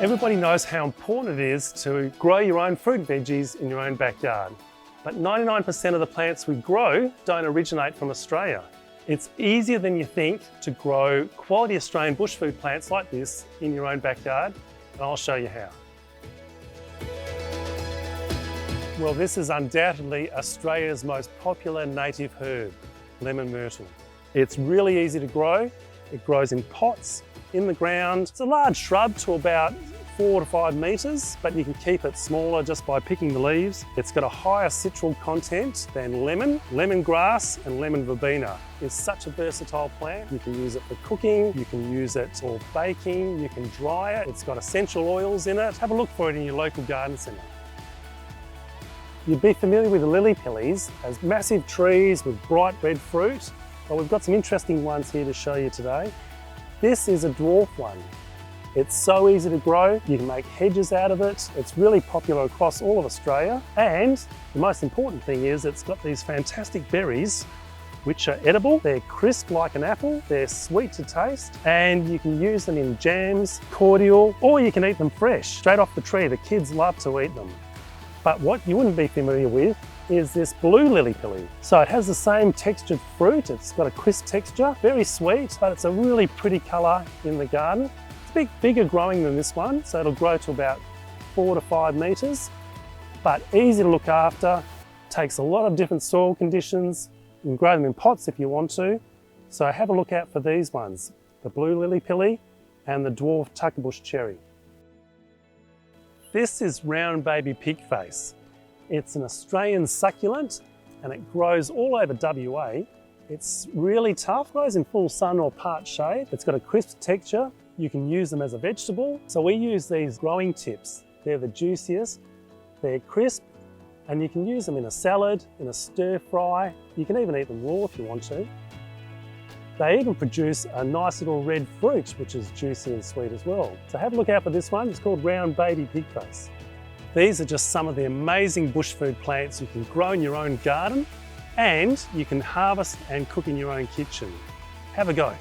Everybody knows how important it is to grow your own fruit and veggies in your own backyard. But 99% of the plants we grow don't originate from Australia. It's easier than you think to grow quality Australian bush food plants like this in your own backyard, and I'll show you how. Well, this is undoubtedly Australia's most popular native herb, lemon myrtle. It's really easy to grow. It grows in pots, in the ground. It's a large shrub to about 4 to 5 metres, but you can keep it smaller just by picking the leaves. It's got a higher citral content than lemon. Lemongrass and lemon verbena is such a versatile plant. You can use it for cooking, you can use it for baking, you can dry it. It's got essential oils in it. Have a look for it in your local garden centre. You'd be familiar with the LilyPillies as massive trees with bright red fruit. Well, we've got some interesting ones here to show you today. This is a dwarf one. It's so easy to grow, you can make hedges out of it. It's really popular across all of Australia. And the most important thing is it's got these fantastic berries which are edible. They're crisp like an apple, they're sweet to taste, and you can use them in jams, cordial, or you can eat them fresh, straight off the tree. The kids love to eat them. But what you wouldn't be familiar with is this blue LilyPilly. So it has the same textured fruit, it's got a crisp texture, very sweet, but it's a really pretty colour in the garden. It's a bit bigger growing than this one, so it'll grow to about 4 to 5 metres, but easy to look after, takes a lot of different soil conditions. You can grow them in pots if you want to. So have a look out for these ones, the blue LilyPilly and the dwarf tuckerbush cherry. This is round baby pigface. It's an Australian succulent and it grows all over WA. It's really tough, grows in full sun or part shade. It's got a crisp texture. You can use them as a vegetable. So we use these growing tips. They're the juiciest, they're crisp, and you can use them in a salad, in a stir fry. You can even eat them raw if you want to. They even produce a nice little red fruit, which is juicy and sweet as well. So have a look out for this one. It's called round baby pigface. These are just some of the amazing bush food plants you can grow in your own garden, and you can harvest and cook in your own kitchen. Have a go.